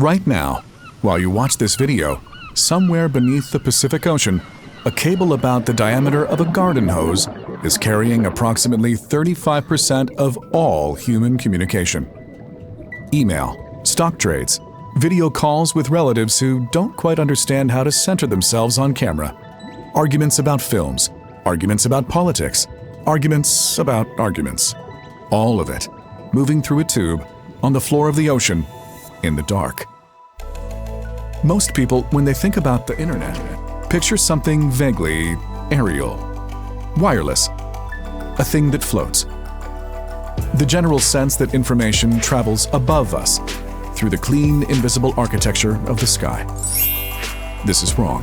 Right now, while you watch this video, somewhere beneath the Pacific Ocean, a cable about the diameter of a garden hose is carrying approximately 35% of all human communication. Email, stock trades, video calls with relatives who don't quite understand how to center themselves on camera, arguments about films, arguments about politics, arguments about arguments. All of it moving through a tube on the floor of the ocean in the dark. Most people, when they think about the internet, picture something vaguely aerial, wireless, a thing that floats. The general sense that information travels above us through the clean, invisible architecture of the sky. This is wrong.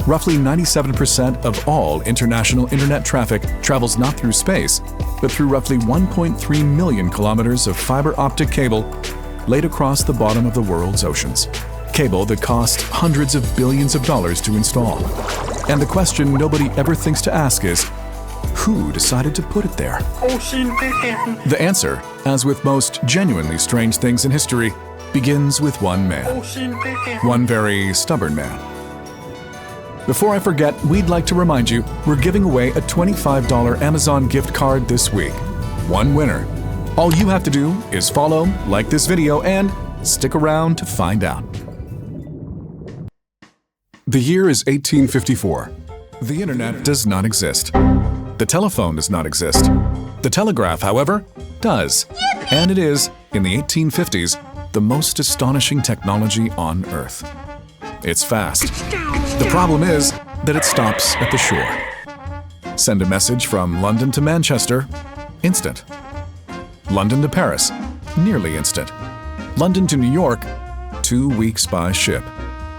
Roughly 97% of all international internet traffic travels not through space, but through roughly 1.3 million kilometers of fiber optic cable laid across the bottom of the world's oceans. Cable that cost hundreds of billions of dollars to install. And the question nobody ever thinks to ask is, who decided to put it there? The answer, as with most genuinely strange things in history, begins with one man. One very stubborn man. Before I forget, we'd like to remind you we're giving away a $25 Amazon gift card this week. One winner. All you have to do is follow, like this video, and stick around to find out. The year is 1854. The internet does not exist. The telephone does not exist. The telegraph, however, does. And it is, in the 1850s, the most astonishing technology on Earth. It's fast. The problem is that it stops at the shore. Send a message from London to Manchester, instant. London to Paris, nearly instant. London to New York, 2 weeks by ship.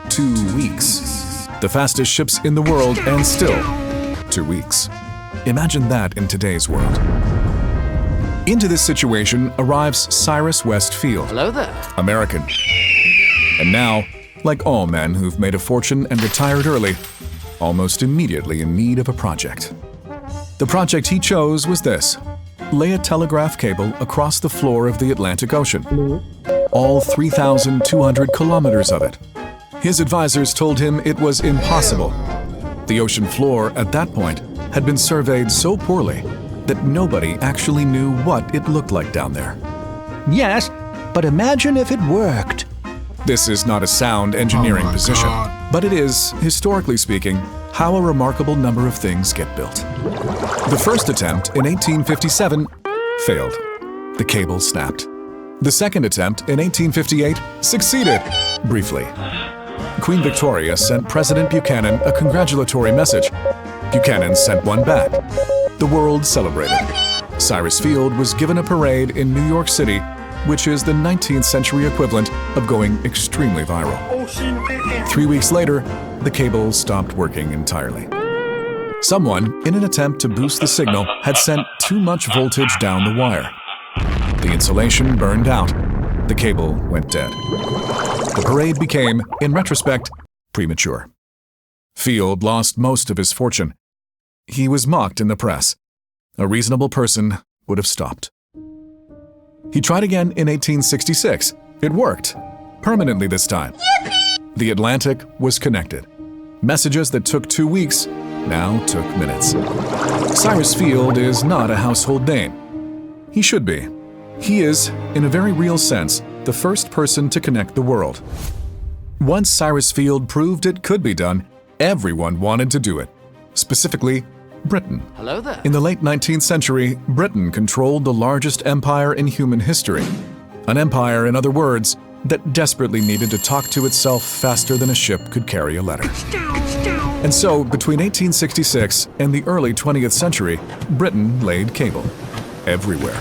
2 weeks. The fastest ships in the world, and still 2 weeks. Imagine that in today's world. Into this situation arrives Cyrus West Field. Hello there. American. And now, like all men who've made a fortune and retired early, almost immediately in need of a project. The project he chose was this: lay a telegraph cable across the floor of the Atlantic Ocean. All 3,200 kilometers of it. His advisors told him it was impossible. The ocean floor at that point had been surveyed so poorly that nobody actually knew what it looked like down there. Yes, but imagine if it worked. This is not a sound engineering position, but it is, historically speaking, how a remarkable number of things get built. The first attempt in 1857 failed. The cable snapped. The second attempt in 1858 succeeded, briefly. Queen Victoria sent President Buchanan a congratulatory message. Buchanan sent one back. The world celebrated. Cyrus Field was given a parade in New York City, which is the 19th century equivalent of going extremely viral. 3 weeks later, the cable stopped working entirely. Someone, in an attempt to boost the signal, had sent too much voltage down the wire. The insulation burned out. The cable went dead. The parade became, in retrospect, premature. Field lost most of his fortune. He was mocked in the press. A reasonable person would have stopped. He tried again in 1866. It worked. Permanently this time. The Atlantic was connected. Messages that took 2 weeks now took minutes. Cyrus Field is not a household name. He should be. He is, in a very real sense, the first person to connect the world. Once Cyrus Field proved it could be done, everyone wanted to do it. Specifically, Britain. Hello there. In the late 19th century, Britain controlled the largest empire in human history. An empire, in other words, that desperately needed to talk to itself faster than a ship could carry a letter. And so, between 1866 and the early 20th century, Britain laid cable. Everywhere.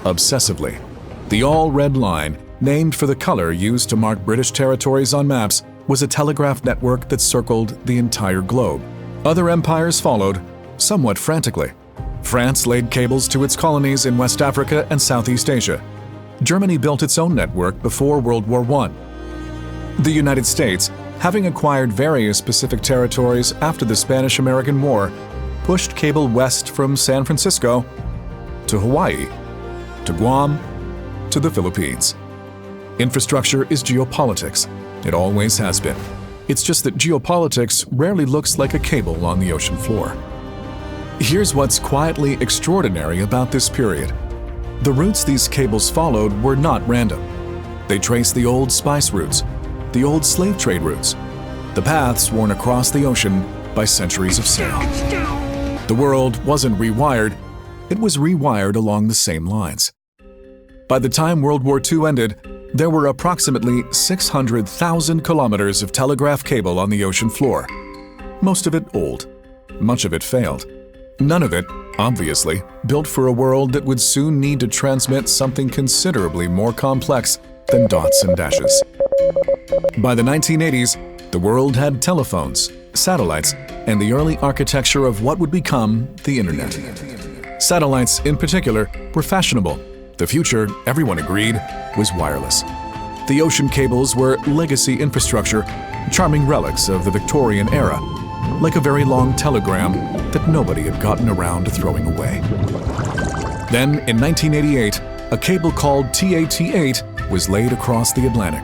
Obsessively. The all-red line, named for the color used to mark British territories on maps, was a telegraph network that circled the entire globe. Other empires followed, somewhat frantically. France laid cables to its colonies in West Africa and Southeast Asia. Germany built its own network before World War I. The United States, having acquired various Pacific territories after the Spanish-American War, pushed cable west from San Francisco to Hawaii, to Guam, to the Philippines. Infrastructure is geopolitics. It always has been. It's just that geopolitics rarely looks like a cable on the ocean floor. Here's what's quietly extraordinary about this period. The routes these cables followed were not random. They traced the old spice routes, the old slave trade routes, the paths worn across the ocean by centuries of sail. The world wasn't rewired, it was rewired along the same lines. By the time World War II ended, there were approximately 600,000 kilometers of telegraph cable on the ocean floor. Most of it old. Much of it failed. None of it, obviously, built for a world that would soon need to transmit something considerably more complex than dots and dashes. By the 1980s, the world had telephones, satellites, and the early architecture of what would become the Internet. Satellites, in particular, were fashionable. The future, everyone agreed, was wireless. The ocean cables were legacy infrastructure, charming relics of the Victorian era, like a very long telegram that nobody had gotten around to throwing away. Then, in 1988, a cable called TAT-8 was laid across the Atlantic.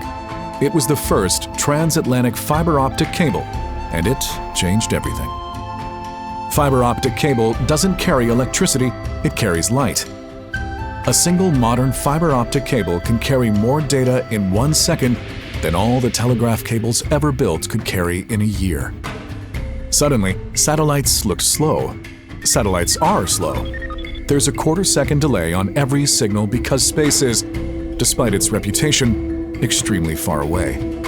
It was the first transatlantic fiber optic cable, and it changed everything. Fiber optic cable doesn't carry electricity, it carries light. A single modern fiber optic cable can carry more data in 1 second than all the telegraph cables ever built could carry in a year. Suddenly, satellites look slow. Satellites are slow. There's a quarter-second delay on every signal because space is, despite its reputation, extremely far away.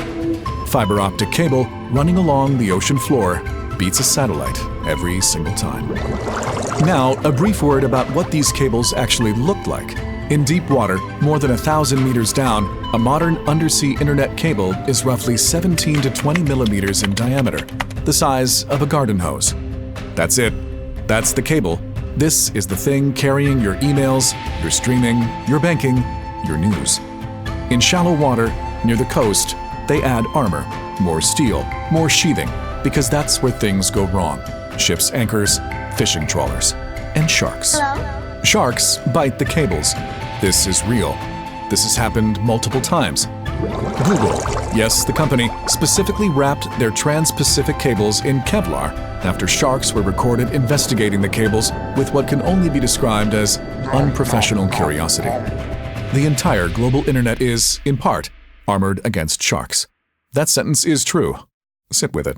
Fiber optic cable running along the ocean floor beats a satellite every single time. Now, a brief word about what these cables actually looked like. In deep water, more than 1,000 meters down, a modern undersea internet cable is roughly 17 to 20 millimeters in diameter, the size of a garden hose. That's it. That's the cable. This is the thing carrying your emails, your streaming, your banking, your news. In shallow water, near the coast, they add armor, more steel, more sheathing, because that's where things go wrong. Ships' anchors, fishing trawlers, and sharks. Hello? Sharks bite the cables. This is real. This has happened multiple times. Google, yes, the company, specifically wrapped their trans-Pacific cables in Kevlar after sharks were recorded investigating the cables with what can only be described as unprofessional curiosity. The entire global internet is, in part, armored against sharks. That sentence is true. Sit with it.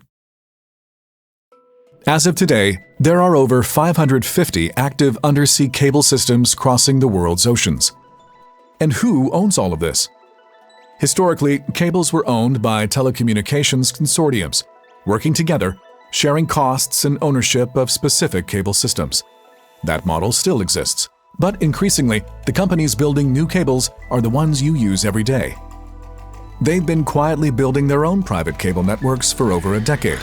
As of today, there are over 550 active undersea cable systems crossing the world's oceans. And who owns all of this? Historically, cables were owned by telecommunications consortiums, working together, sharing costs and ownership of specific cable systems. That model still exists, but increasingly, the companies building new cables are the ones you use every day. They've been quietly building their own private cable networks for over a decade.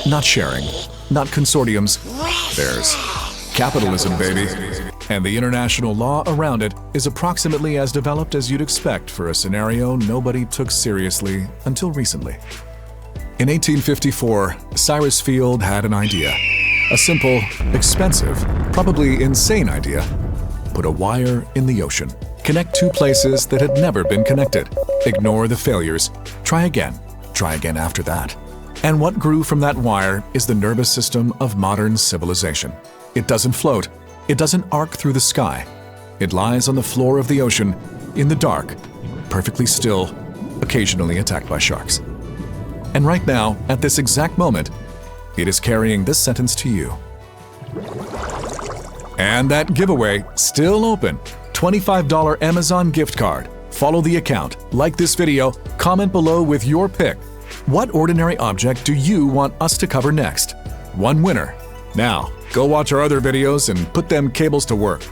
Not sharing, not consortiums, theirs. Capitalism, baby. And the international law around it is approximately as developed as you'd expect for a scenario nobody took seriously until recently. In 1854, Cyrus Field had an idea. A simple, expensive, probably insane idea. Put a wire in the ocean. Connect two places that had never been connected. Ignore the failures. Try again after that. And what grew from that wire is the nervous system of modern civilization. It doesn't float. It doesn't arc through the sky. It lies on the floor of the ocean, in the dark, perfectly still, occasionally attacked by sharks. And right now, at this exact moment, it is carrying this sentence to you. And that giveaway, still open. $25 Amazon gift card. Follow the account, like this video, comment below with your pick. What ordinary object do you want us to cover next? One winner. Now, go watch our other videos and put them cables to work.